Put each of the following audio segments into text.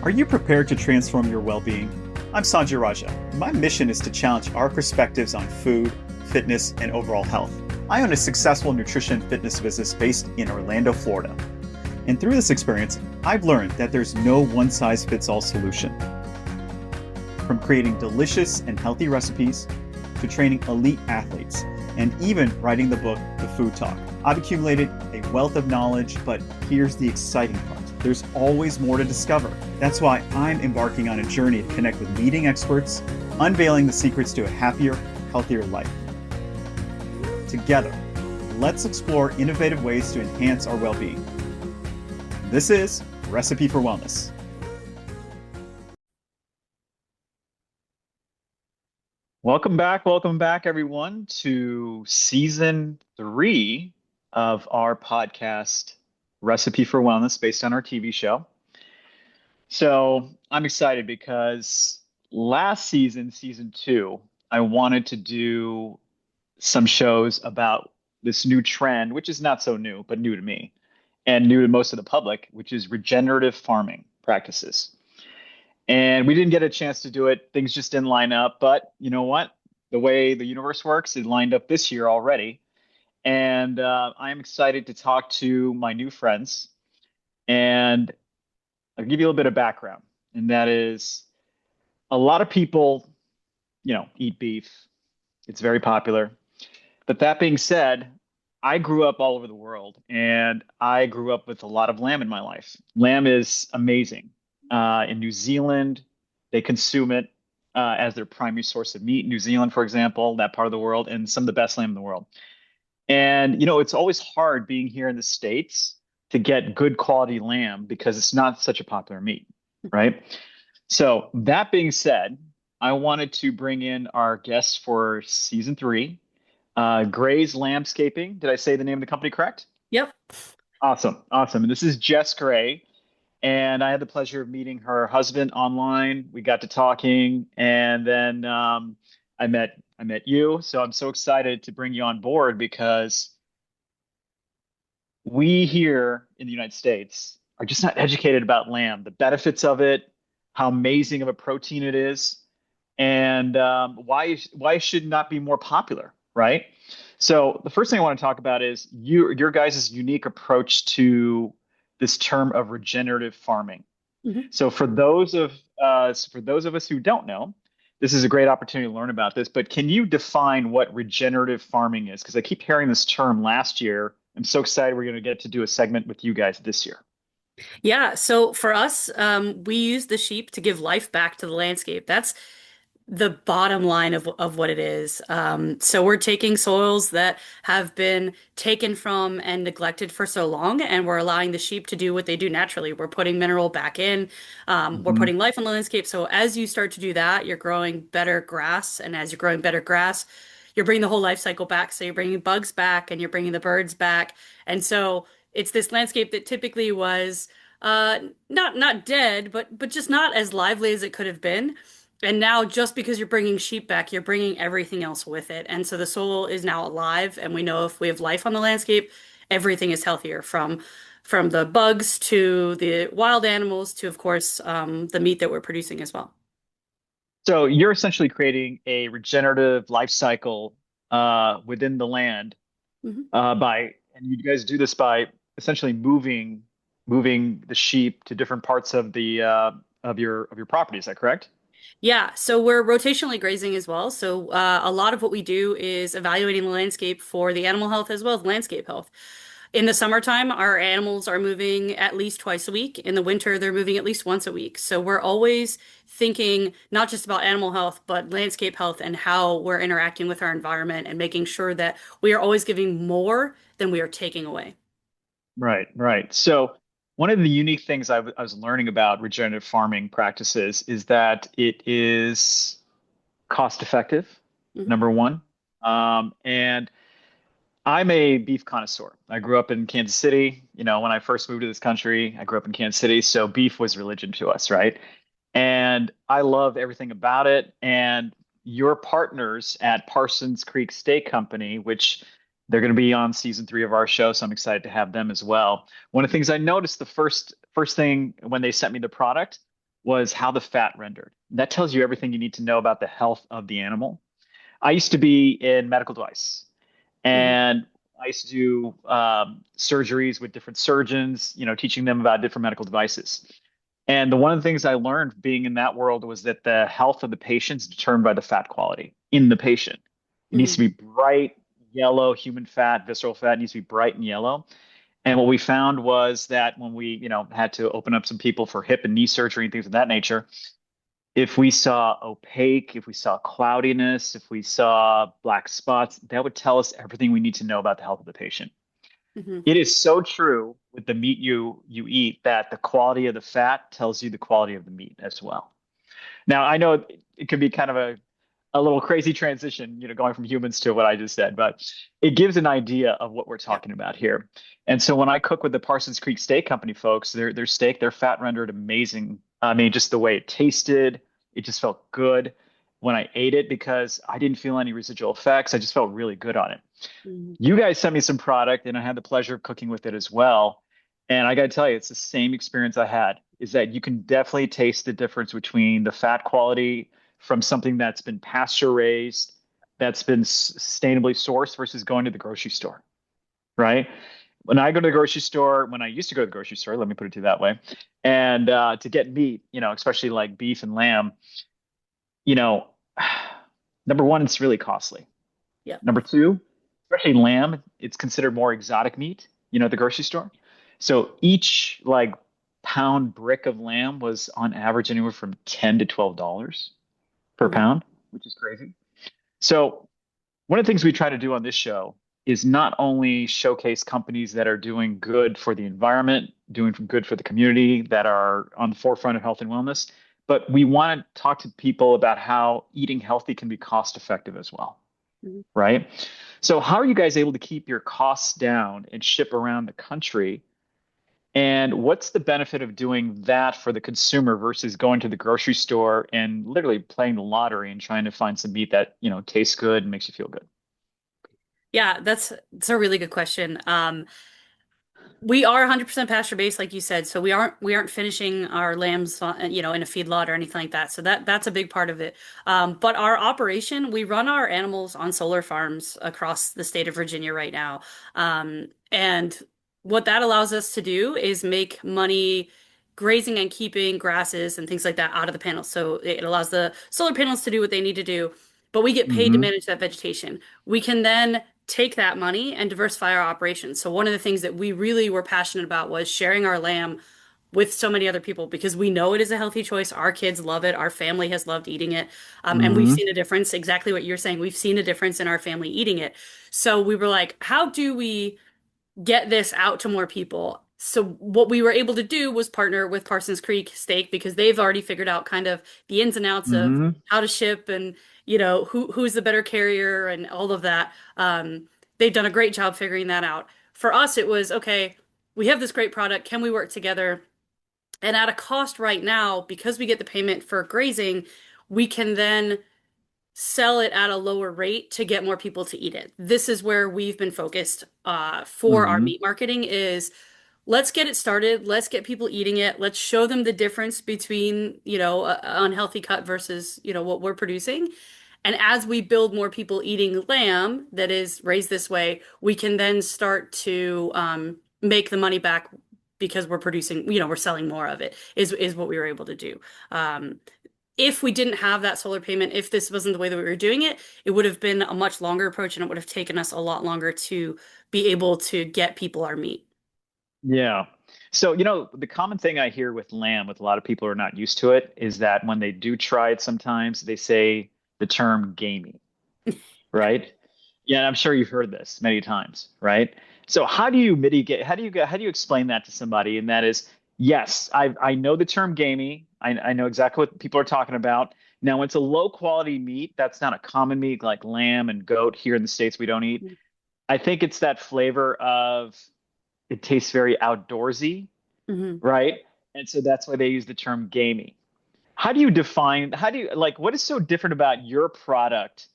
Are you prepared to transform your well-being? I'm Sanjay Raja. My mission is to challenge our perspectives on food, fitness, and overall health. I own a successful nutrition and fitness business based in Orlando, Florida. And through this experience, I've learned that there's no one-size-fits-all solution. From creating delicious and healthy recipes, to training elite athletes, and even writing the book, The Food Talk. I've accumulated a wealth of knowledge, but here's the exciting part. There's always more to discover. That's why I'm embarking on a journey to connect with leading experts, unveiling the secrets to a happier, healthier life. Together, let's explore innovative ways to enhance our well-being. This is Recipe for Wellness. Welcome back, everyone, to season 3 of our podcast, Recipe for Wellness, based on our TV show. So I'm excited because last season, season 2, I wanted to do some shows about this new trend, which is not so new, but new to me and new to most of the public, which is regenerative farming practices. And we didn't get a chance to do it. Things just didn't line up. But you know what? The way the universe works, it lined up this year already. And I am excited to talk to my new friends. And I'll give you a little bit of background. And that is a lot of people, eat beef. It's very popular. But that being said, I grew up all over the world and I grew up with a lot of lamb in my life. Lamb is amazing. In New Zealand, they consume it as their primary source of meat. New Zealand, for example, that part of the world, and some of the best lamb in the world. And, it's always hard being here in the States to get good quality lamb because it's not such a popular meat, right? So that being said, I wanted to bring in our guests for season 3, Gray's Landscaping. Did I say the name of the company correct? Yep. Awesome. And this is Jess Gray. And I had the pleasure of meeting her husband online. We got to talking, and then I met you. So I'm so excited to bring you on board because we here in the United States are just not educated about lamb, the benefits of it, how amazing of a protein it is, and why it should not be more popular, right? So the first thing I want to talk about is your guys' unique approach to this term of regenerative farming. Mhm. So for those of us who don't know, this is a great opportunity to learn about this. But can you define what regenerative farming is? Because I keep hearing this term last year. I'm so excited we're going to get to do a segment with you guys this year. Yeah, so for us, we use the sheep to give life back to the landscape. That's the bottom line of what it is. So we're taking soils that have been taken from and neglected for so long, and we're allowing the sheep to do what they do naturally. We're putting mineral back in, we're Hmm. putting life on the landscape. So as you start to do that, you're growing better grass, and as you're growing better grass, you're bringing the whole life cycle back. So you're bringing bugs back, and you're bringing the birds back, and so it's this landscape that typically was not dead, but just not as lively as it could have been. And now, just because you're bringing sheep back, you're bringing everything else with it. And so the soil is now alive, and we know if we have life on the landscape, everything is healthier from the bugs to the wild animals to, of course, the meat that we're producing as well. So you're essentially creating a regenerative life cycle within the land Mhm. and you guys do this by essentially moving the sheep to different parts of the of your property. Is that correct? Yeah, so we're rotationally grazing as well. So a lot of what we do is evaluating the landscape for the animal health as well as landscape health. In the summertime, our animals are moving at least twice a week. In the winter, they're moving at least once a week. So we're always thinking not just about animal health, but landscape health and how we're interacting with our environment and making sure that we are always giving more than we are taking away. Right, right. So one of the unique things I was learning about regenerative farming practices is that it is cost effective, Mhm. number one. And I'm a beef connoisseur. I grew up in Kansas City. When I first moved to this country, I grew up in Kansas City, so beef was religion to us, right? And I love everything about it. And your partners at Parsons Creek Steak Company, which they're going to be on season 3 of our show, so I'm excited to have them as well. One of the things I noticed the first thing when they sent me the product was how the fat rendered. That tells you everything you need to know about the health of the animal. I used to be in medical device, Hmm. and I used to do surgeries with different surgeons, teaching them about different medical devices. And one of the things I learned being in that world was that the health of the patient is determined by the fat quality in the patient. It needs Hmm. to be bright yellow, human fat, visceral fat needs to be bright and yellow. And what we found was that when we, had to open up some people for hip and knee surgery and things of that nature, if we saw opaque, if we saw cloudiness, if we saw black spots, that would tell us everything we need to know about the health of the patient. Hmm. It is so true with the meat you eat that the quality of the fat tells you the quality of the meat as well. Now, I know it could be kind of a little crazy transition, going from humans to what I just said, but it gives an idea of what we're Yeah. talking about here. And so when I cook with the Parsons Creek Steak Company folks, their steak, their fat rendered amazing. I mean, just the way it tasted, it just felt good when I ate it because I didn't feel any residual effects. I just felt really good on it. Hmm. You guys sent me some product and I had the pleasure of cooking with it as well. And I got to tell you, it's the same experience I had is that you can definitely taste the difference between the fat quality from something that's been pasture raised, that's been sustainably sourced versus going to the grocery store, right? When I go to the grocery store, when I used to go to the grocery store, let me put it to you that way, and to get meat, especially like beef and lamb, you know, number one, it's really costly. Yeah. Number two, especially lamb, it's considered more exotic meat, at the grocery store. So each like pound brick of lamb was on average anywhere from $10 to $12 per Hmm. pound, which is crazy. So one of the things we try to do on this show is not only showcase companies that are doing good for the environment, doing good for the community, that are on the forefront of health and wellness, but we want to talk to people about how eating healthy can be cost effective as well, Hmm. right? So how are you guys able to keep your costs down and ship around the country? And what's the benefit of doing that for the consumer versus going to the grocery store and literally playing the lottery and trying to find some meat that, tastes good and makes you feel good? Yeah, that's a really good question. We are 100% pasture based, like you said, so we aren't finishing our lambs, in a feedlot or anything like that. So that's a big part of it. But our operation, we run our animals on solar farms across the state of Virginia right now, and what that allows us to do is make money grazing and keeping grasses and things like that out of the panels. So it allows the solar panels to do what they need to do, but we get paid to Mm-hmm. manage that vegetation. We can then take that money and diversify our operations. So one of the things that we really were passionate about was sharing our lamb with so many other people because we know it is a healthy choice. Our kids love it. Our family has loved eating it. And we've Mm-hmm. seen a difference, exactly what you're saying. We've seen a difference in our family eating it. So we were like, how do we get this out to more people? So what we were able to do was partner with Parsons Creek Steak because they've already figured out kind of the ins and outs of Mm-hmm. how to ship and who's the better carrier and all of that. They've done a great job figuring that out. For us, it was okay, we have this great product. Can we work together? And at a cost right now, because we get the payment for grazing, we can then sell it at a lower rate to get more people to eat it. This is where we've been focused for our Mm-hmm. meat marketing is let's get it started. Let's get people eating it. Let's show them the difference between, an unhealthy cut versus, what we're producing. And as we build more people eating lamb that is raised this way, we can then start to make the money back because we're producing, we're selling more of it is what we were able to do. Um, if we didn't have that solar payment, if this wasn't the way that we were doing it, it would have been a much longer approach and it would have taken us a lot longer to be able to get people our meat. Yeah. So, the common thing I hear with lamb, with a lot of people who are not used to it, is that when they do try it sometimes, they say the term gamey, Yeah. right? Yeah, I'm sure you've heard this many times, right? So how do you mitigate, how do you explain that to somebody? And that is, yes, I know the term gamey. I know exactly what people are talking about. Now, it's a low quality meat. That's not a common meat like lamb and goat here in the States we don't eat. I think it's that flavor of it tastes very outdoorsy, Hmm. right? And so that's why they use the term gamey. How do you like, what is so different about your product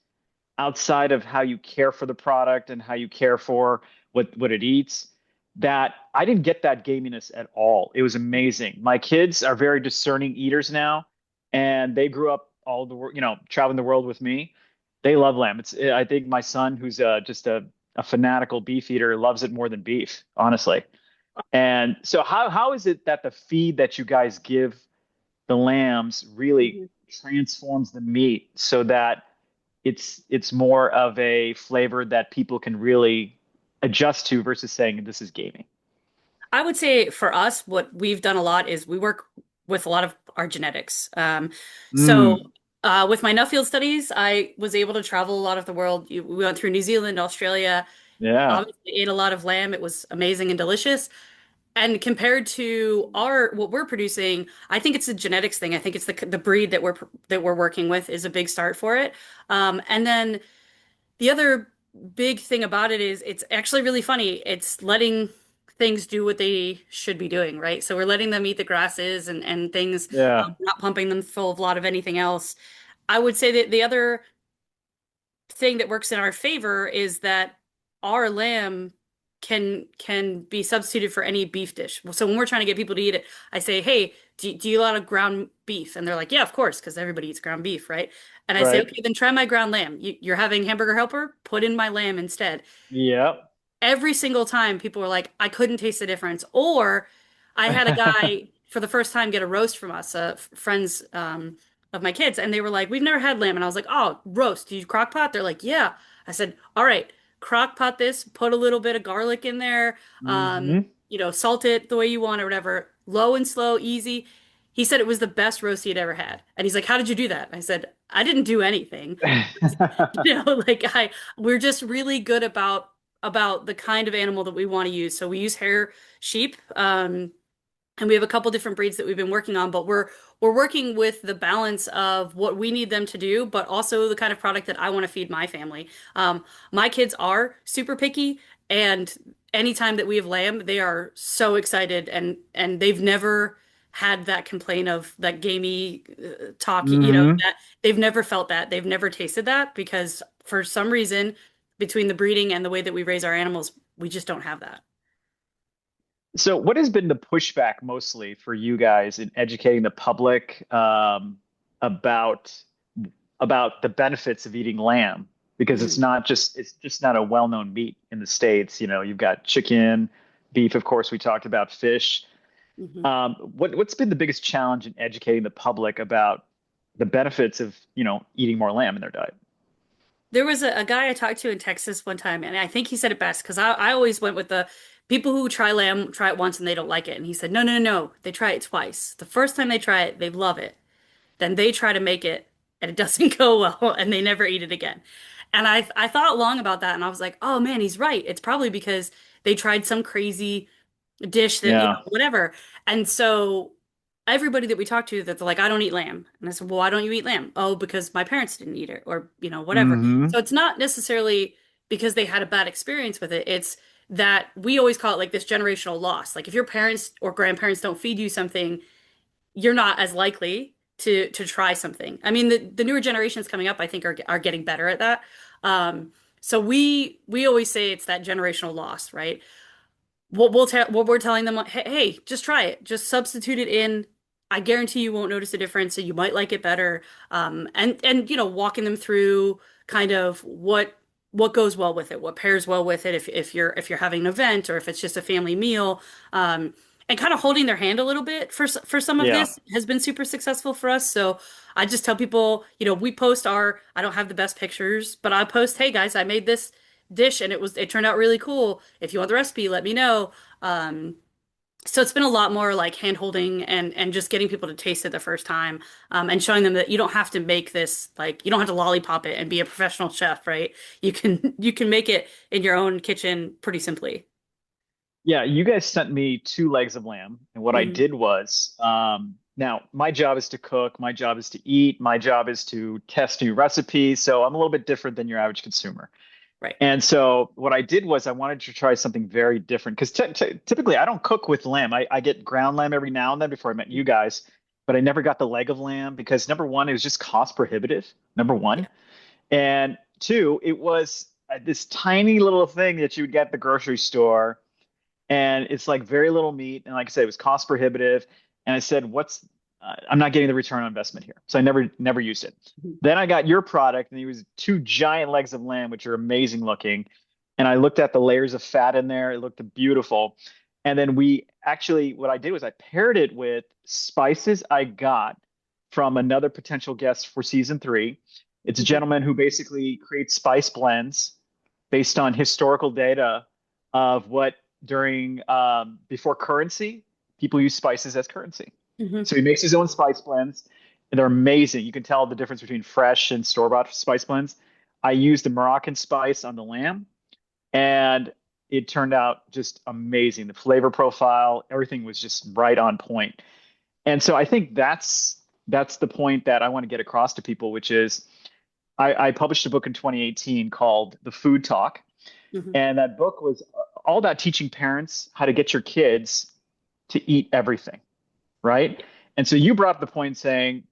outside of how you care for the product and how you care for what it eats that I didn't get that gaminess at all. It was amazing. My kids are very discerning eaters now, and they grew up all the world, traveling the world with me. They love lamb. I think my son, who's just a fanatical beef eater, loves it more than beef, honestly. And so how is it that the feed that you guys give the lambs really Mhm. transforms the meat so that it's more of a flavor that people can really adjust to versus saying this is gaming? I would say for us, what we've done a lot is we work with a lot of our genetics. So Mm, with my Nuffield studies, I was able to travel a lot of the world. We went through New Zealand, Australia, yeah, obviously ate a lot of lamb. It was amazing and delicious. And compared to our what we're producing, I think it's a genetics thing. I think it's the breed that we're working with is a big start for it. And then the other big thing about it is it's actually really funny. It's letting things do what they should be doing, right? So we're letting them eat the grasses and things, yeah. not pumping them full of a lot of anything else. I would say that the other thing that works in our favor is that our lamb can be substituted for any beef dish. So when we're trying to get people to eat it, I say, "Hey, do you eat a lot of ground beef?" And they're like, "Yeah, of course, because everybody eats ground beef, right?" And I say, Right. "Okay, then try my ground lamb. You're having hamburger helper? Put in my lamb instead." Yep. Every single time people were like, I couldn't taste the difference. Or I had a guy for the first time get a roast from us, friends of my kids, and they were like, we've never had lamb. And I was like, oh, roast. Do you crock pot? They're like, yeah. I said, all right, crock pot this, put a little bit of garlic in there, Hmm. salt it the way you want or whatever, low and slow, easy. He said it was the best roast he had ever had. And he's like, how did you do that? I said, I didn't do anything. Like we're just really good about the kind of animal that we want to use. So we use hair sheep, and we have a couple different breeds that we've been working on, but we're working with the balance of what we need them to do, but also the kind of product that I want to feed my family. My kids are super picky, and anytime that we have lamb, they are so excited, and they've never had that complaint of that gamey talk, Hmm. that they've never felt that. They've never tasted that because for some reason, between the breeding and the way that we raise our animals, we just don't have that. So, what has been the pushback mostly for you guys in educating the public about the benefits of eating lamb? Because Mhm, it's just not a well-known meat in the States. You've got chicken, beef, of course, we talked about fish. mhm. What's been the biggest challenge in educating the public about the benefits of, eating more lamb in their diet? There was a guy I talked to in Texas one time, and I think he said it best because I always went with the people who try lamb try it once and they don't like it. And he said, no, no, no, no. They try it twice. The first time they try it, they love it. Then they try to make it and it doesn't go well and they never eat it again. And I thought long about that and I was like, oh man, he's right. It's probably because they tried some crazy dish that, Yeah. whatever. And so everybody that we talked to that's like, I don't eat lamb. And I said, well, why don't you eat lamb? Oh, because my parents didn't eat it or, whatever. So Hmm. it's not necessarily because they had a bad experience with it. It's that we always call it like this generational loss. Like if your parents or grandparents don't feed you something, you're not as likely to try something. I mean, the newer generations coming up, I think are getting better at that. So we always say it's that generational loss, right? What we're telling them, hey, just try it. Just substitute it in. I guarantee you won't notice a difference, so you might like it better. And walking them through kind of what goes well with it, what pairs well with it if you're having an event or if it's just a family meal. And kind of holding their hand a little bit for some of Yeah. this has been super successful for us. So I just tell people, we post I don't have the best pictures, but I post, hey guys, I made this dish and it turned out really cool. If you want the recipe, let me know. Um, so it's been a lot more like hand holding and just getting people to taste it the first time, and showing them that you don't have to make this like you don't have to lollipop it and be a professional chef, right? You can make it in your own kitchen pretty simply. Yeah, you guys sent me two legs of lamb, and what I Mhm. did was, now my job is to cook, my job is to eat, my job is to test new recipes. So I'm a little bit different than your average consumer. Right. And so what I did was I wanted to try something very different because typically I don't cook with lamb. I get ground lamb every now and then before I met you guys, but I never got the leg of lamb because number one, it was just cost prohibitive. Number one, Yeah. and two, it was this tiny little thing that you would get at the grocery store and it's like very little meat. And like I said, it was cost prohibitive. And I said, I'm not getting the return on investment here. So I never used it. Mhm. Then I got your product, and it was two giant legs of lamb, which are amazing looking. And I looked at the layers of fat in there. It looked beautiful. And then what I did was I paired it with spices I got from another potential guest for season three. It's a Mhm. gentleman who basically creates spice blends based on historical data of what during before currency, people use spices as currency. Mhm. So he makes his own spice blends, and they're amazing. You can tell the difference between fresh and store-bought spice blends. I used the Moroccan spice on the lamb, and it turned out just amazing. The flavor profile, everything was just right on point. And so I think that's the point that I want to get across to people, which is I published a book in 2018 called The Food Talk, Mhm. and that book was all about teaching parents how to get your kids to eat everything, right? And so you brought up the point saying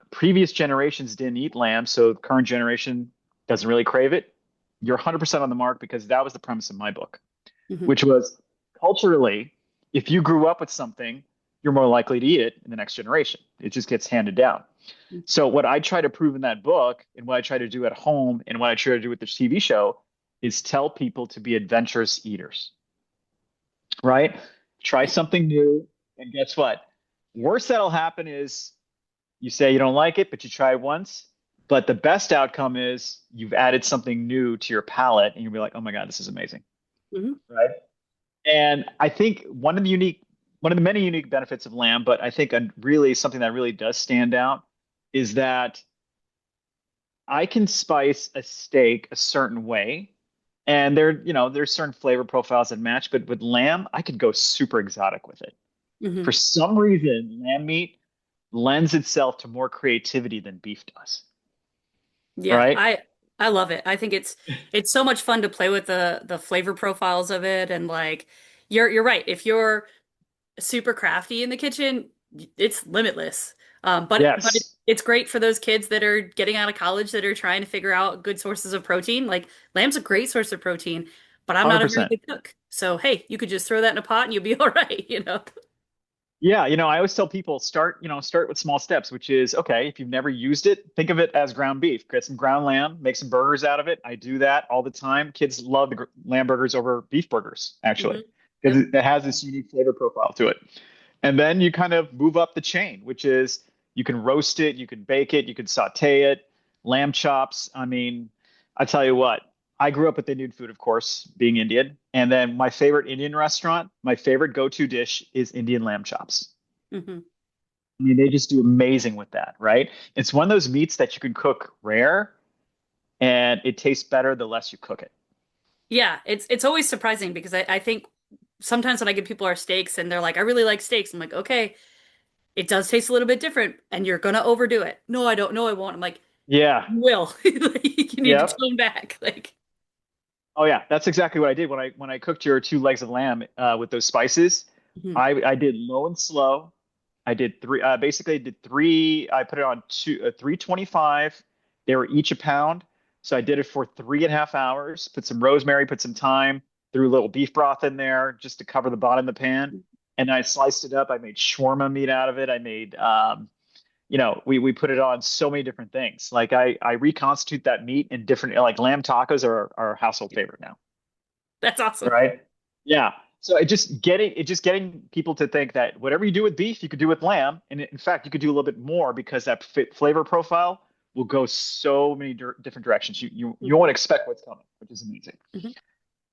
previous generations didn't eat lamb, so the current generation doesn't really crave it. You're 100% on the mark because that was the premise of my book, Mhm. which was culturally, if you grew up with something, you're more likely to eat it in the next generation. It just gets handed down. Mhm. So what I try to prove in that book and what I try to do at home and what I try to do with this TV show is tell people to be adventurous eaters, right? Try something new, and guess what? Worst that'll happen is you say you don't like it, but you try it once. But the best outcome is you've added something new to your palate, and you'll be like, "Oh my God, this is amazing!" Mhm. Right? And I think one of the many unique benefits of lamb, but I think really something that really does stand out is that I can spice a steak a certain way, and there's certain flavor profiles that match, but with lamb, I could go super exotic with it. For Mhm. some reason, lamb meat lends itself to more creativity than beef does, Yeah, right? I love it. I think it's so much fun to play with the flavor profiles of it, and like you're right. If you're super crafty in the kitchen, it's limitless. But Yes, it's great for those kids that are getting out of college that are trying to figure out good sources of protein. Like lamb's a great source of protein, but I'm not a very 100%. good cook. So hey, you could just throw that in a pot and you'll be all right, you know. Yeah, I always tell people start with small steps, which is okay, if you've never used it, think of it as ground beef. Get some ground lamb, make some burgers out of it. I do that all the time. Kids love the lamb burgers over beef burgers, actually, Hmm. because Yep. it has this unique flavor profile to it. And then you kind of move up the chain, which is you can roast it, you can bake it, you can saute it, lamb chops. I mean, I tell you what, I grew up with Indian food, of course, being Indian. And then my favorite Indian restaurant, my favorite go-to dish is Indian lamb chops. Hmm. I mean, they just do amazing with that, right? It's one of those meats that you can cook rare and it tastes better the less you cook it. Yeah, it's always surprising because I think sometimes when I give people our steaks and they're like, I really like steaks, I'm like, okay, it does taste a little bit different and you're gonna overdo it. No, I don't. No, I won't. I'm like, Yeah. you will. Like, you need to Yep. tone back. Like, Oh yeah, that's exactly what I did when I cooked your two legs of lamb with those spices. mhm. I did low and slow. I did three. Basically, did three. I put it on 325. They were each a pound, so I did it for 3.5 hours. Put some rosemary, put some thyme, threw a little beef broth in there just to cover the bottom of the pan, and I sliced it up. I made shawarma meat out of it. I made we put it on so many different things. Like I reconstitute that meat in different like lamb tacos are a household favorite now. That's awesome. Right? Yeah. So it just getting people to think that whatever you do with beef, you could do with lamb, and in fact, you could do a little bit more because that flavor profile will go so many different directions. You Mhm. won't expect what's coming, which is amazing. Mhm.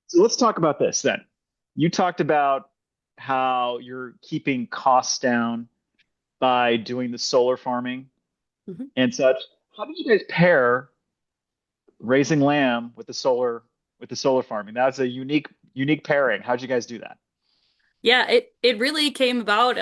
So let's talk about this then. You talked about how you're keeping costs down by doing the solar farming Mhm. and such. How did you guys pair raising lamb with the solar farming? That's a unique pairing. How'd you guys do that? Yeah, it really came about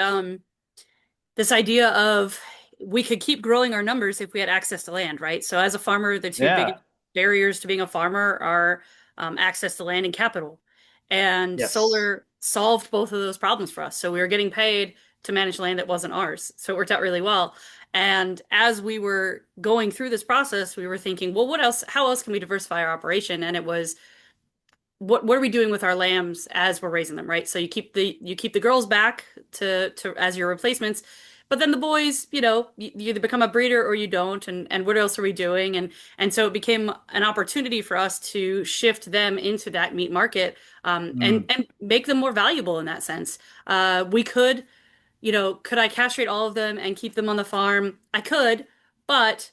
this idea of we could keep growing our numbers if we had access to land, right? So as a farmer, the two Yeah. biggest barriers to being a farmer are access to land and capital. And Yes. solar solved both of those problems for us. So we were getting paid to manage land that wasn't ours. So it worked out really well. And as we were going through this process, we were thinking, well, what else, how else can we diversify our operation? And it was what are we doing with our lambs as we're raising them, right? So you keep the girls back to as your replacements, but then the boys, you either become a breeder or you don't, and what else are we doing? And so it became an opportunity for us to shift them into that meat market, Mm. and make them more valuable in that sense. We could, could I castrate all of them and keep them on the farm? I could, but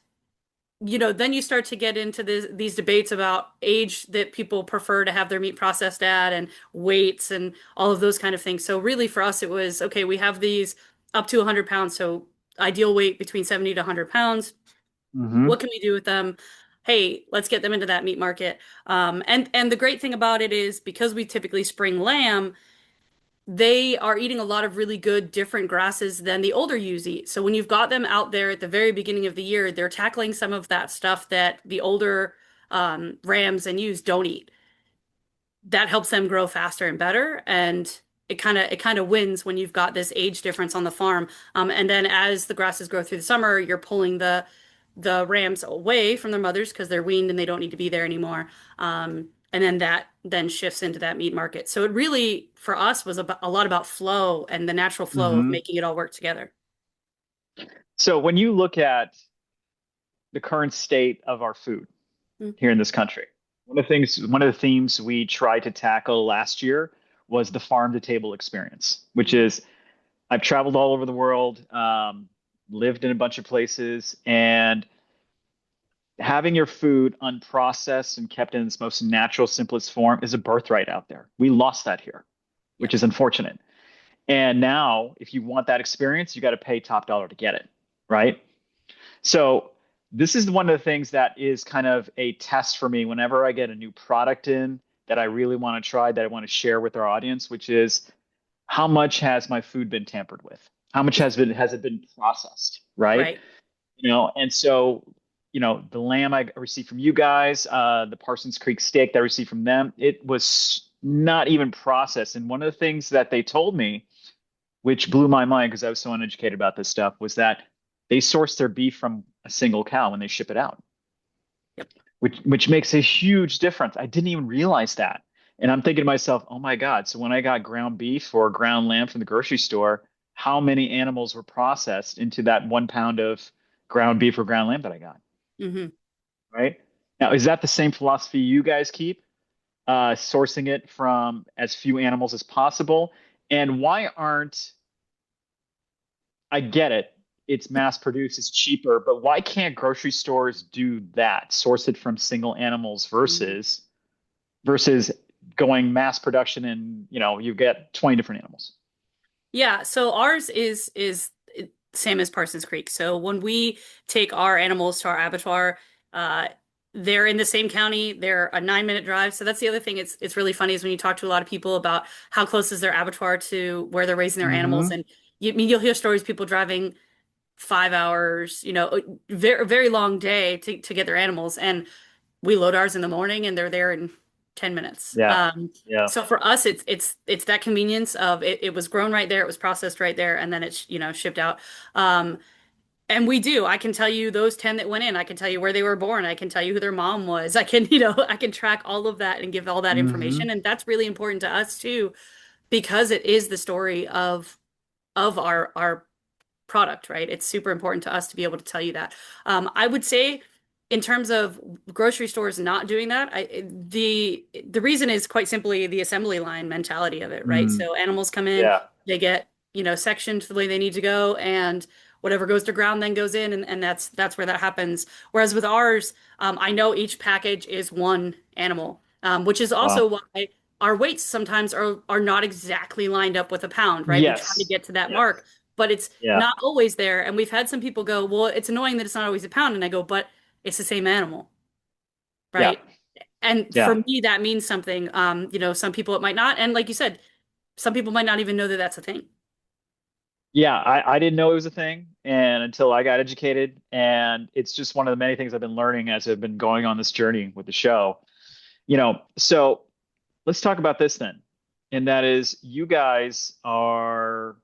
then you start to get into these debates about age that people prefer to have their meat processed at and weights and all of those kind of things. So really for us, it was, okay, we have these up to 100 pounds. So ideal weight between 70 to 100 pounds. What Hmm. can we do with them? Hey, let's get them into that meat market. And the great thing about it is because we typically spring lamb, they are eating a lot of really good different grasses than the older ewes eat. So when you've got them out there at the very beginning of the year, they're tackling some of that stuff that the older rams and ewes don't eat. That helps them grow faster and better, and it kind of wins when you've got this age difference on the farm. And then as the grasses grow through the summer, you're pulling the rams away from their mothers because they're weaned and they don't need to be there anymore. And then that then shifts into that meat market. So it really, for us, was a lot about flow and the natural flow of Hmm. making it all work together. So when you look at the current state of our food Mm, here in this country, one of the themes we tried to tackle last year was the farm to table experience, which mhm. is I've traveled all over the world, lived in a bunch of places, and having your food unprocessed and kept in its most natural, simplest form is a birthright out there. We lost that here, which Yep. is unfortunate. And now, if you want that experience, you got to pay top dollar to get it, right? So, this is one of the things that is kind of a test for me whenever I get a new product in that I really want to try, that I want to share with our audience, which is how much has my food been tampered with? How much has it been processed, right? Right. And so, the lamb I received from you guys, the Parsons Creek steak that I received from them, it was not even processed. And one of the things that they told me, which blew my mind because I was so uneducated about this stuff, was that they source their beef from a single cow when they ship it out, Yep. which makes a huge difference. I didn't even realize that. And I'm thinking to myself, oh my God, so when I got ground beef or ground lamb from the grocery store, how many animals were processed into that 1 pound of ground beef or ground lamb that I got? Hmm. Right? Now, is that the same philosophy you guys keep? Sourcing it from as few animals as possible? And why aren't, I get it, it's mass produced, it's cheaper, but why can't grocery stores do that? Source it from single animals versus going mass production and you get 20 different animals. Yeah, so ours is same as Parsons Creek. So when we take our animals to our abattoir, uh, they're in the same county. They're a 9-minute drive. So that's the other thing. It's really funny is when you talk to a lot of people about how close is their abattoir to where they're raising their animals, Hmm. and you'll hear stories people driving 5 hours, very very long day to get their animals, and we load ours in the morning and they're there in 10 minutes. Yeah. Yeah. So for us, it's that convenience of it was grown right there, it was processed right there, and then it's, shipped out. Um, and we do. I can tell you those 10 that went in. I can tell you where they were born. I can tell you who their mom was. I can, I can track all of that and give all that information. Hmm. And that's really important to us too, because it is the story of our product, right? It's super important to us to be able to tell you that. I would say, in terms of grocery stores not doing that, the reason is quite simply the assembly line mentality of it, right? Mm. So animals come in, Yeah. they get, sectioned the way they need to go, and whatever goes to ground then goes in, and that's where that happens. Whereas with ours, I know each package is one animal, which is also Wow. why our weights sometimes are not exactly lined up with a pound, right? We try to Yes. get to that Yes. mark, but it's Yeah. not always there. And we've had some people go, well, it's annoying that it's not always a pound. And I go, but it's the same animal, Yeah. right? And for Yeah. me, that means something. Some people it might not. And like you said, some people might not even know that that's a thing. Yeah, I didn't know it was a thing and until I got educated. And it's just one of the many things I've been learning as I've been going on this journey with the show. So let's talk about this then. And that is you guys are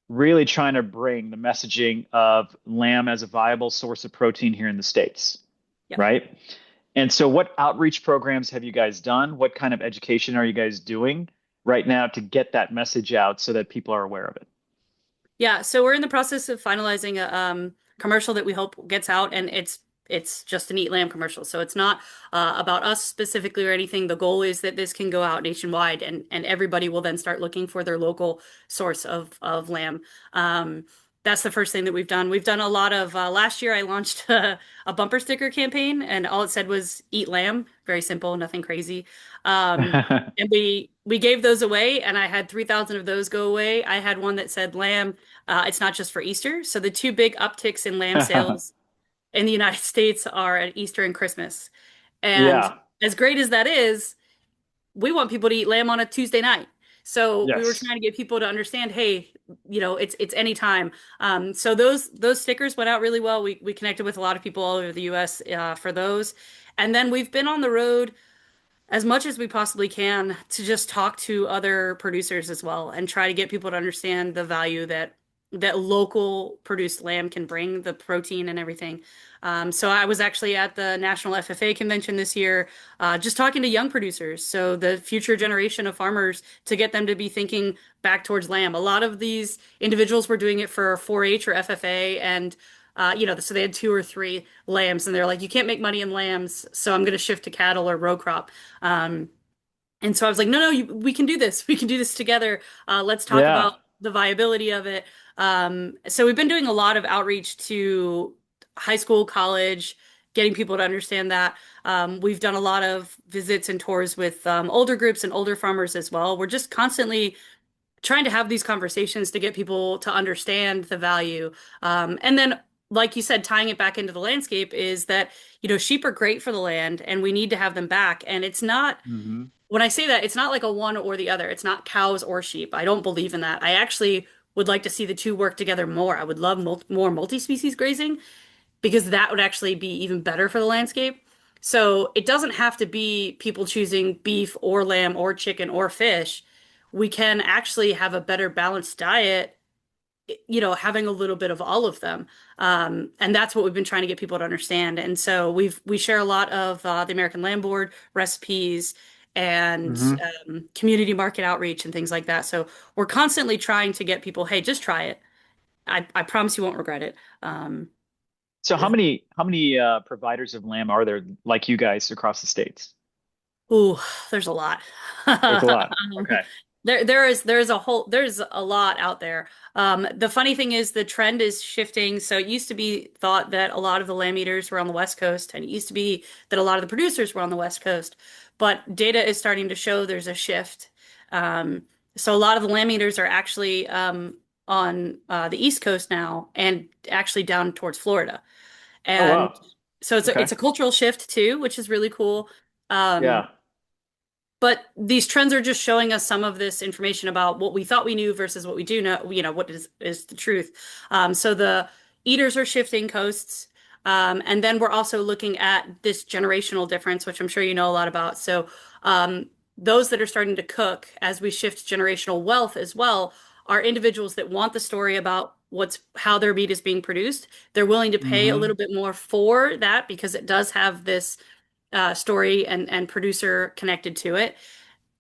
really trying to bring the messaging of lamb as a viable source of protein here in the States, Yep. right? And so, what outreach programs have you guys done? What kind of education are you guys doing right now to get that message out so that people are aware of it? Yeah, so we're in the process of finalizing a commercial that we hope gets out, and it's just an Eat Lamb commercial. So it's not about us specifically or anything. The goal is that this can go out nationwide, and everybody will then start looking for their local source of lamb. Um, that's the first thing that we've done. We've done a lot of last year. I launched a bumper sticker campaign, and all it said was "Eat Lamb." Very simple, nothing crazy. And we gave those away, and I had 3,000 of those go away. I had one that said lamb. It's not just for Easter. So the two big upticks in lamb sales in the United States are at Easter and Christmas. And Yeah. as great as that is, we want people to eat lamb on a Tuesday night. So we were Yes. trying to get people to understand, hey, it's any time. So those stickers went out really well. We connected with a lot of people all over the U.S. For those, and then we've been on the road as much as we possibly can to just talk to other producers as well and try to get people to understand the value that local produced lamb can bring, the protein and everything. So I was actually at the National FFA convention this year, just talking to young producers, so the future generation of farmers, to get them to be thinking back towards lamb. A lot of these individuals were doing it for 4-H or FFA, and so they had two or three lambs, and they're like, you can't make money in lambs, so I'm going to shift to cattle or row crop. Um, and so I was like, no, no, we can do this. We can do this together. Let's talk Yeah. about the viability of it. So we've been doing a lot of outreach to high school, college, getting people to understand that. We've done a lot of visits and tours with older groups and older farmers as well. We're just constantly trying to have these conversations to get people to understand the value. And then, like you said, tying it back into the landscape is that, sheep are great for the land and we need to have them back. And it's not, Hmm. when I say that, it's not like a one or the other. It's not cows or sheep. I don't believe in that. I actually would like to see the two work together more. I would love more multi-species grazing because that would actually be even better for the landscape. So it doesn't have to be people choosing beef or lamb or chicken or fish. We can actually have a better balanced diet, having a little bit of all of them. And that's what we've been trying to get people to understand. And so we share a lot of the American Lamb Board recipes and Hmm. community market outreach and things like that. So we're constantly trying to get people, hey, just try it. I promise you won't regret it. Um, So how many providers of lamb are there like you guys across the states? Ooh, there's a lot. There's a lot. Um, Okay. there's a lot out there. The funny thing is the trend is shifting. So it used to be thought that a lot of the lamb eaters were on the West Coast, and it used to be that a lot of the producers were on the West Coast. But data is starting to show there's a shift. Um, so a lot of the lamb eaters are actually on the East Coast now, and actually down towards Florida. Oh And wow. so it's a, Okay. it's a cultural shift too, which is really cool. Um, Yeah. but these trends are just showing us some of this information about what we thought we knew versus what we do know, what is the truth. So the eaters are shifting coasts. And then we're also looking at this generational difference, which I'm sure you know a lot about. So those that are starting to cook as we shift generational wealth as well are individuals that want the story about how their meat is being produced. They're willing to pay a Hmm. little bit more for that because it does have this story and producer connected to it.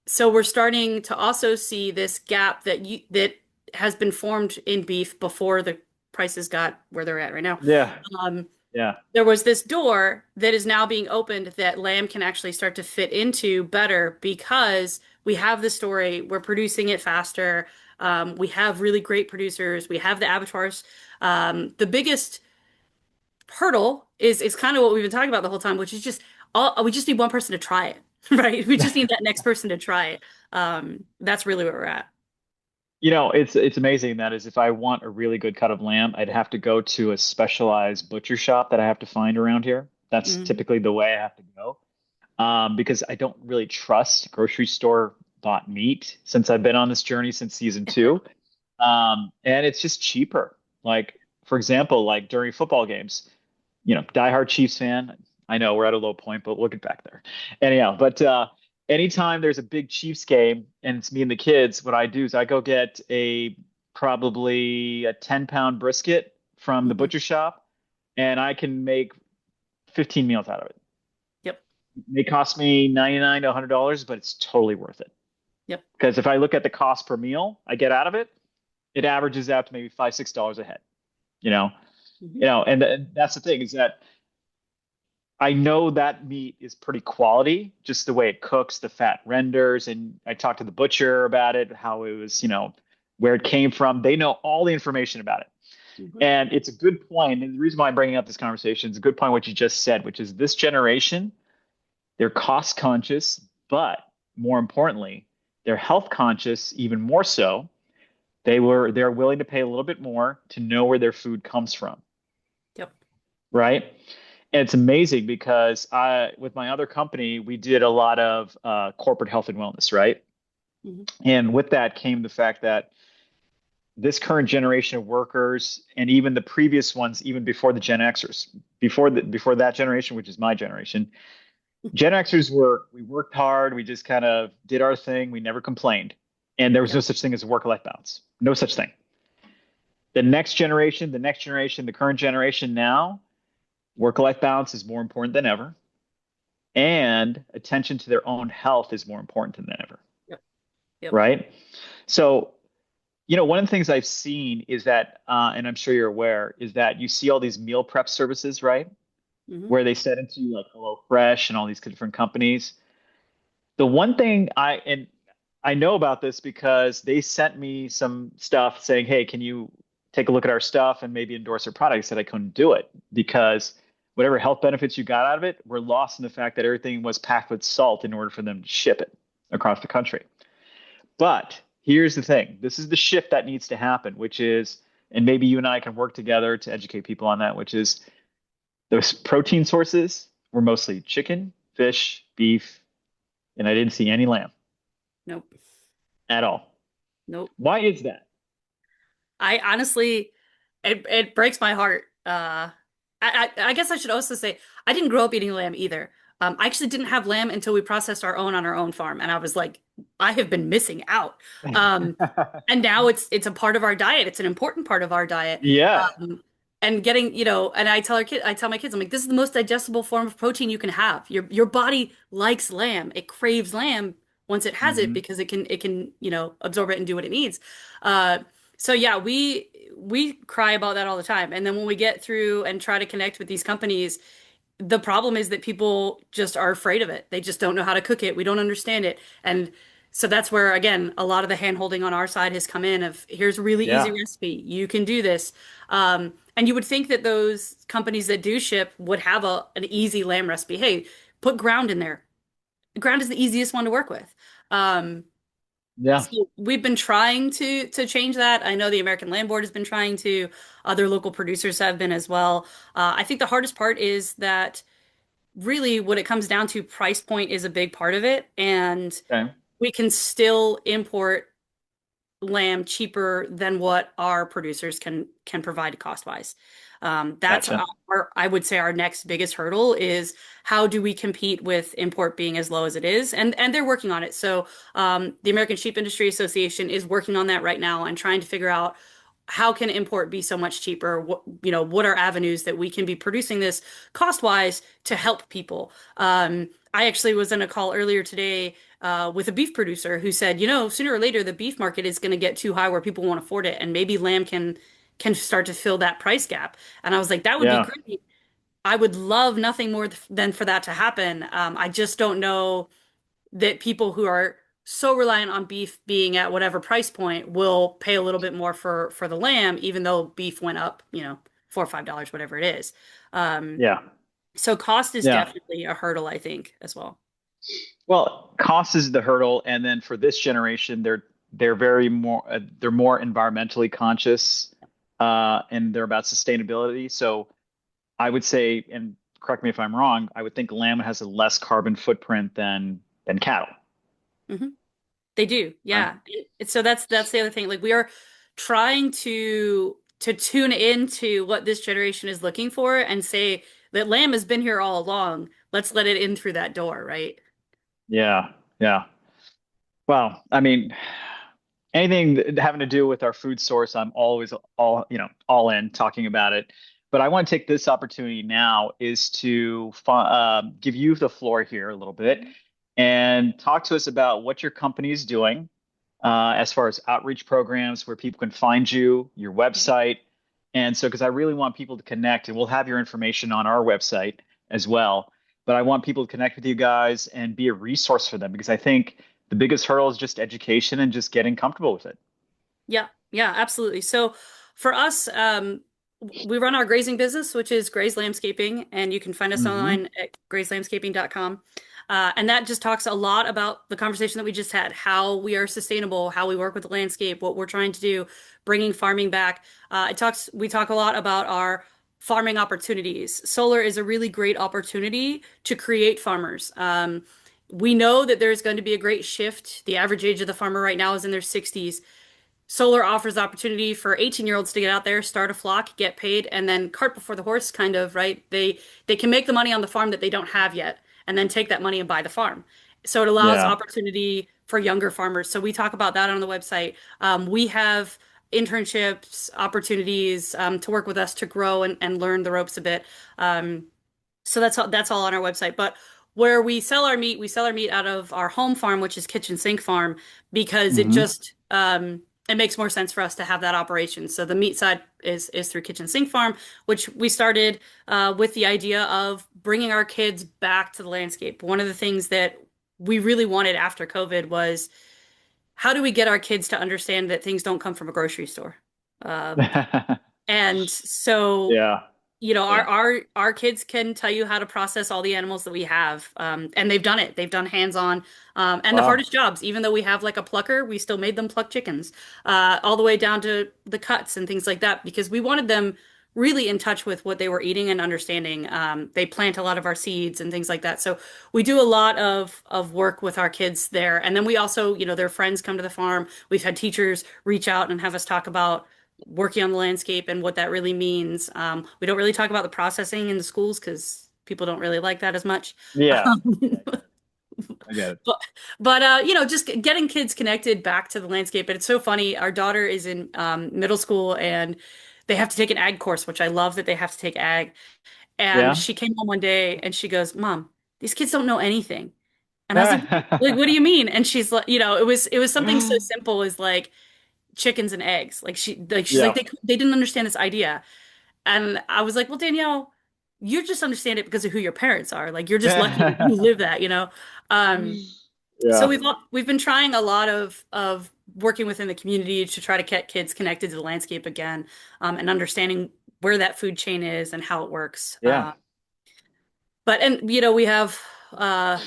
So we're starting to also see this gap that has been formed in beef before the prices got where they're at right now. Yeah. Um, Yeah. there was this door that is now being opened that lamb can actually start to fit into better because we have the story, we're producing it faster. We have really great producers. We have the abattoirs. The biggest hurdle is kind of what we've been talking about the whole time, which is just we just need one person to try it, right? We just need that next person to try it. That's really where we're at. It's amazing that is if I want a really good cut of lamb, I'd have to go to a specialized butcher shop that I have to find around here. That's Hmm. typically the way I have to go. Because I don't really trust grocery store bought meat since I've been on this journey since season two. And it's just cheaper. Like, for example, like during football games, diehard Chiefs fan. I know we're at a low point, but we'll get back there. Anyhow, but anytime there's a big Chiefs game and it's me and the kids, what I do is I go get probably a 10-pound brisket from the Hmm. butcher shop, and I can make 15 meals out of it. Yep. It may cost me 99 to $100, but it's totally worth it. Yep. Because if I look at the cost per meal I get out of it, it averages out to maybe $5, $6 a head, you know, Hmm. and that's the thing is that I know that meat is pretty quality, just the way it cooks, the fat renders. And I talked to the butcher about it, how it was, where it came from. They know all the information about it. Hmm. And it's a good point. And the reason why I'm bringing up this conversation is a good point, what you just said, which is this generation, they're cost conscious, but more importantly, they're health conscious even more so. They're willing to pay a little bit more to know where their food comes from, Yep. right? And it's amazing because with my other company, we did a lot of corporate health and wellness, right? Hmm. And with that came the fact that this current generation of workers, and even the previous ones, even before the Gen Xers, before that generation, which is my generation, Gen Xers we worked hard, we just kind of did our thing, we never complained, and there was no Yep. such thing as a work-life balance, no such thing. The next generation, the current generation now, work-life balance is more important than ever and attention to their own health is more important than ever, Yep. Yep. right? So, one of the things I've seen is that, and I'm sure you're aware, is that you see all these meal prep services, right? Hmm. Where they set into like HelloFresh and all these different companies. The one thing I know about this because they sent me some stuff saying, "Hey, can you take a look at our stuff and maybe endorse our product?" I said I couldn't do it because whatever health benefits you got out of it were lost in the fact that everything was packed with salt in order for them to ship it across the country. But here's the thing. This is the shift that needs to happen, which is, and maybe you and I can work together to educate people on that, which is those protein sources were mostly chicken, fish, beef, and I didn't see any lamb Nope. at all. Nope. Why is that? I honestly, it breaks my heart. I guess I should also say I didn't grow up eating lamb either. I actually didn't have lamb until we processed our own on our own farm, and I was like, I have been missing out. Um, and now it's a part of our diet. It's an important part of our diet. Yeah. And getting, and I tell my kids, I'm like, this is the most digestible form of protein you can have. Your body likes lamb. It craves lamb once it has it Hmm. because it can, absorb it and do what it needs. Uh, so yeah, we cry about that all the time. And then when we get through and try to connect with these companies, the problem is that people just are afraid of it. They just don't know how to cook it. We don't understand it. And so that's where, again, a lot of the hand holding on our side has come in of here's a really easy Yeah. recipe. You can do this. And you would think that those companies that do ship would have an easy lamb recipe. Hey, put ground in there. Ground is the easiest one to work with. Um, Yeah. so we've been trying to change that. I know the American Lamb Board has been trying to. Other local producers have been as well. I think the hardest part is that really what it comes down to, price point is a big part of it. And Okay. we can still import lamb cheaper than what our producers can provide cost wise. That's Gotcha. I would say our next biggest hurdle is how do we compete with import being as low as it is, and they're working on it. So the American Sheep Industry Association is working on that right now and trying to figure out how can import be so much cheaper? What are avenues that we can be producing this cost wise to help people? I actually was in a call earlier today with a beef producer who said, sooner or later the beef market is going to get too high where people won't afford it, and maybe lamb can start to fill that price gap. And I was like, that would be Yeah. great. I would love nothing more than for that to happen. I just don't know that people who are so reliant on beef being at whatever price point will pay a little bit more for the lamb, even though beef went up, $4 or $5, whatever it is. Um, Yeah. so cost is Yeah. definitely a hurdle, I think, as well. Well, cost is the hurdle, and then for this generation, they're more environmentally conscious, and they're about sustainability. So I would say, and correct me if I'm wrong, I would think lamb has a less carbon footprint than cattle, Hmm. They do, right? yeah. So that's the other thing. Like we are trying to tune into what this generation is looking for and say that lamb has been here all along. Let's let it in through that door, right? Yeah. Yeah. Well, I mean, anything having to do with our food source, I'm always all in talking about it. But I want to take this opportunity now is to give you the floor here a little bit and talk to us about what your company is doing as far as outreach programs, where people can find you, your website. And so, because I really want people to connect, and we'll have your information on our website as well. But I want people to connect with you guys and be a resource for them because I think the biggest hurdle is just education and just getting comfortable with it. Yeah, yeah, absolutely. So for us, we run our grazing business, which is Graze Landscaping, and you can find us Hmm. online at grazelandscaping.com. And that just talks a lot about the conversation that we just had, how we are sustainable, how we work with the landscape, what we're trying to do, bringing farming back. We talk a lot about our farming opportunities. Solar is a really great opportunity to create farmers. We know that there's going to be a great shift. The average age of the farmer right now is in their 60s. Solar offers the opportunity for 18-year-olds to get out there, start a flock, get paid, and then cart before the horse, kind of, right? They can make the money on the farm that they don't have yet, and then take that money and buy the farm. So it allows Yeah. opportunity for younger farmers. So we talk about that on the website. We have internships, opportunities to work with us to grow and learn the ropes a bit. So that's all on our website. But where we sell our meat out of our home farm, which is Kitchen Sink Farm, because Hmm. it makes more sense for us to have that operation. So the meat side is through Kitchen Sink Farm, which we started with the idea of bringing our kids back to the landscape. One of the things that we really wanted after COVID was how do we get our kids to understand that things don't come from a grocery store? Um, and so Yeah. Yeah. our kids can tell you how to process all the animals that we have, and they've done it. They've done hands-on, and the Wow. hardest jobs. Even though we have like a plucker, we still made them pluck chickens, all the way down to the cuts and things like that, because we wanted them really in touch with what they were eating and understanding. They plant a lot of our seeds and things like that, so we do a lot of work with our kids there. And then we also, their friends come to the farm. We've had teachers reach out and have us talk about working on the landscape and what that really means. We don't really talk about the processing in the schools because people don't really like that as much. Yeah. Yeah, Um, I get it. I get it. but just getting kids connected back to the landscape. And it's so funny. Our daughter is in middle school and they have to take an ag course, which I love that they have to take ag. And Yeah. she came home one day and she goes, "Mom, these kids don't know anything." And I was like, what do you mean? And she's like, it was something so simple as like chickens and eggs. She's like Yeah. they didn't understand this idea. And I was like, well, Danielle, you just understand it because of who your parents are. Like you're just lucky that you live that. So Yeah. we've been trying a lot of working within the community to try to get kids connected to the landscape again, and understanding where that food chain is and how it works. Yeah. And we have uh,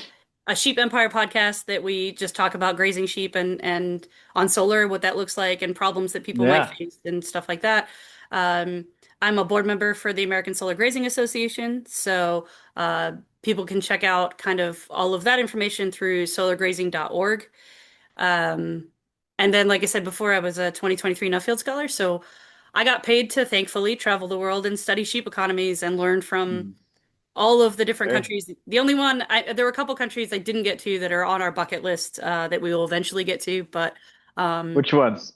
a Sheep Empire podcast that we just talk about grazing sheep and on solar, what that looks like and problems that people might Yeah. face and stuff like that. Um, I'm a board member for the American Solar Grazing Association, so uh, people can check out kind of all of that information through solargrazing.org. Um, and then, like I said before, I was a 2023 Nuffield Scholar, so I got paid to thankfully travel the world and study sheep economies and learn from Mm. all of the different Great. countries. The only one, there were a couple countries I didn't get to that are on our bucket list that we will eventually get to. But um, Which ones?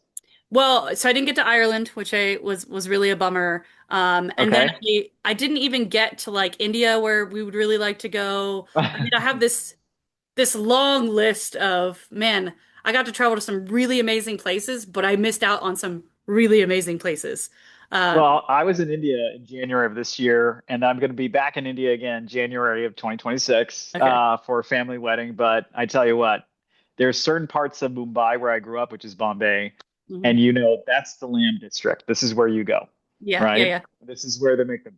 so I didn't get to Ireland, which I was really a bummer. And then Okay. I didn't even get to like India, where we would really like to go. I mean, I have this long list of man. I got to travel to some really amazing places, but I missed out on some really amazing places. Um, Well, I was in India in January of this year, and I'm going to be back in India again January of 2026 okay. for a family wedding. But I tell you what, there's certain parts of Mumbai where I grew up, which is Bombay, Mhm. and that's the Lamb District. This is where you go, Yeah, yeah, right? yeah. This is where they make the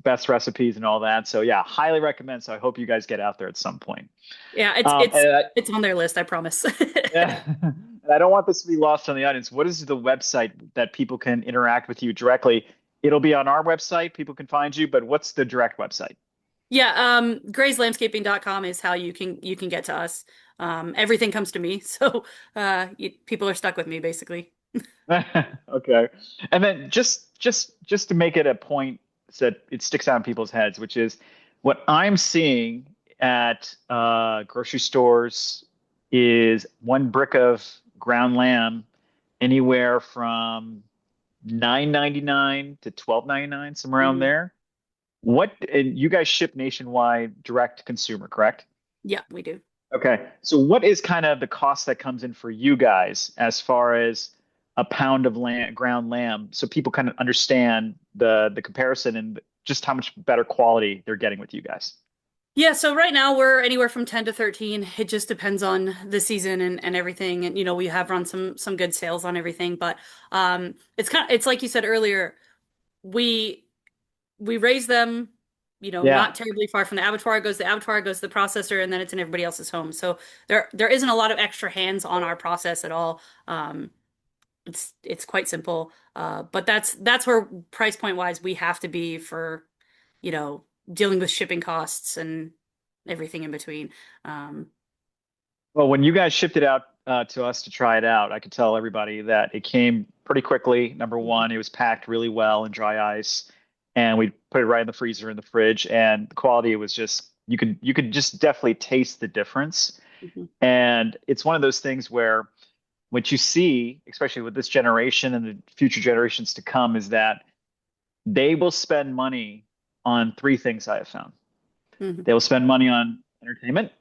best recipes and all that. So yeah, highly recommend. So I hope you guys get out there at some point. Yeah, Um, and I, it's on their list, I promise. Yeah. And I don't want this to be lost on the audience. What is the website that people can interact with you directly? It'll be on our website. People can find you, but what's the direct website? Yeah, grayslandscaping.com is how you can get to us. Everything comes to me, so people are stuck with me basically. Okay. And then just to make it a point so that it sticks out in people's heads, which is what I'm seeing at grocery stores is one brick of ground lamb anywhere from 9.99 to 12.99, somewhere around Hmm. there. What, and you guys ship nationwide direct to consumer, correct? Yeah, we do. Okay. So what is kind of the cost that comes in for you guys as far as a pound of ground lamb so people kind of understand the comparison and just how much better quality they're getting with you guys? Yeah, so right now we're anywhere from 10 to 13. It just depends on the season and everything. And we have run some good sales on everything, but it's like you said earlier, we we raise them, Yeah. not terribly far from the abattoir goes to the processor, and then it's in everybody else's home. So there isn't a lot of extra hands on our process at all. It's quite simple. But that's where price point wise we have to be for, you know, dealing with shipping costs and everything in between. Um, Well, when you guys shipped it out to us to try it out, I could tell everybody that it came pretty quickly. Number one, it was packed really well in dry ice, and we put it right in the freezer in the fridge, and the quality was just you could just definitely taste the difference. mhm, And it's one of those things where what you see, especially with this generation and the future generations to come, is that they will spend money on three things I have found. mhm, They will spend money on entertainment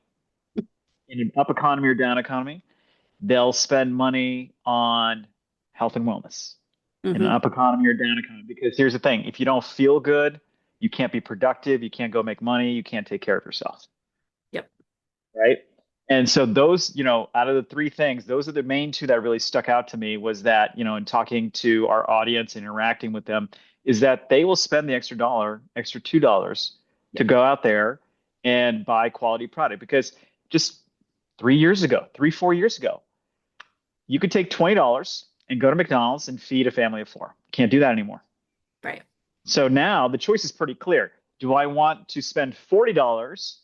in an up economy or down economy. They'll spend money on health and wellness in an mhm. up economy or down economy. Because here's the thing, if you don't feel good, you can't be productive, you can't go make money, you can't take care of yourself. Yep. Right. And so those, out of the three things, those are the main two that really stuck out to me was that, in talking to our audience and interacting with them, is that they will spend the extra dollar, extra $2 to Yep. go out there and buy quality product. Because just 3 years ago, 4 years ago, you could take $20 and go to McDonald's and feed a family of four. Can't do that anymore. Right. So now the choice is pretty clear. Do I want to spend $40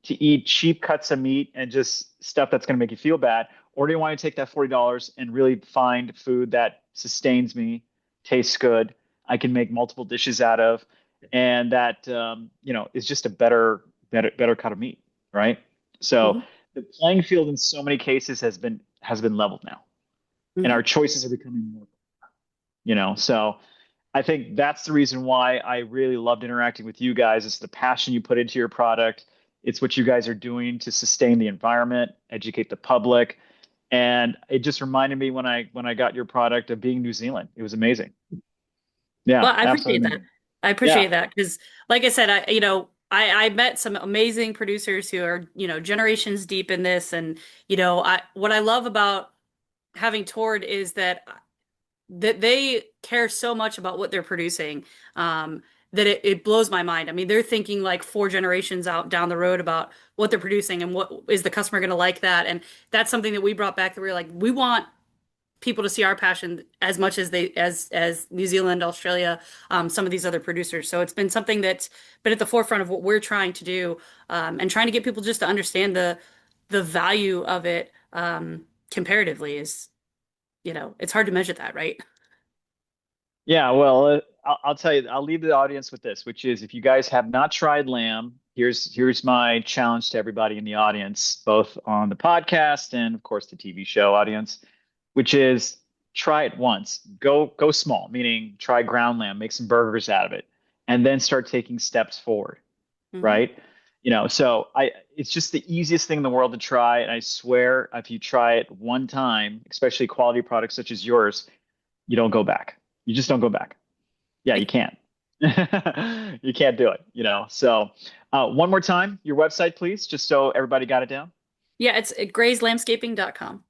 to eat cheap cuts of meat and just stuff that's going to make you feel bad? Or do you want to take that $40 and really find food that sustains me, tastes good, I can make multiple dishes out of, and that is just a better cut of meat, right? So Hmm. the playing field in so many cases has been leveled now, and Hmm. our choices are becoming more. So I think that's the reason why I really loved interacting with you guys. It's the passion you put into your product. It's what you guys are doing to sustain the environment, educate the public. And it just reminded me when I got your product of being New Zealand. It was amazing. Well, Yeah, I appreciate absolutely that. amazing. I Yeah. appreciate that because, like I said, I met some amazing producers who are, generations deep in this, and I what I love about having toured is that they care so much about what they're producing, um, that it blows my mind. I mean, they're thinking like four generations out down the road about what they're producing and what is the customer going to like that, and that's something that we brought back that we were like, we want people to see our passion as much as they as New Zealand, Australia, some of these other producers. So it's been something that's been at the forefront of what we're trying to do, and trying to get people just to understand the value of it, comparatively is, it's hard to measure that, right? Yeah, well, I'll tell you, I'll leave the audience with this, which is if you guys have not tried lamb, here's my challenge to everybody in the audience, both on the podcast and of course the TV show audience, which is try it once. Go small, meaning try ground lamb, make some burgers out of it, and then start taking steps forward, Hmm. right? So it's just the easiest thing in the world to try, and I swear if you try it one time, especially quality products such as yours, you don't go back. You just don't go back. Yeah, you can't. You can't do it. So, one more time, your website, please, just so everybody got it down. Yeah, it's at grayslandscaping.com.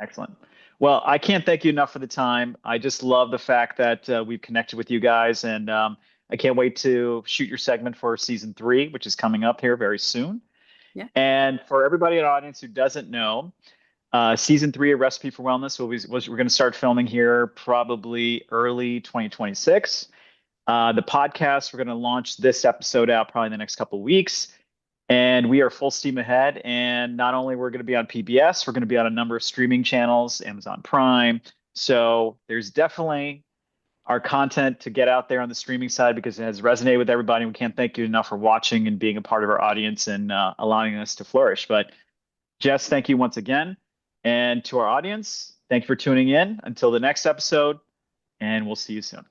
Excellent. Well, I can't thank you enough for the time. I just love the fact that we've connected with you guys, and I can't wait to shoot your segment for season three, which is coming up here very soon. Yeah. And for everybody in the audience who doesn't know, season three of Recipe for Wellness we're going to start filming here probably early 2026. The podcast, we're going to launch this episode out probably in the next couple of weeks. And we are full steam ahead. And not only we're going to be on PBS, we're going to be on a number of streaming channels, Amazon Prime. So there's definitely our content to get out there on the streaming side because it has resonated with everybody. We can't thank you enough for watching and being a part of our audience and allowing us to flourish. But Jess, thank you once again. And to our audience, thank you for tuning in. Until the next episode, and we'll see you soon.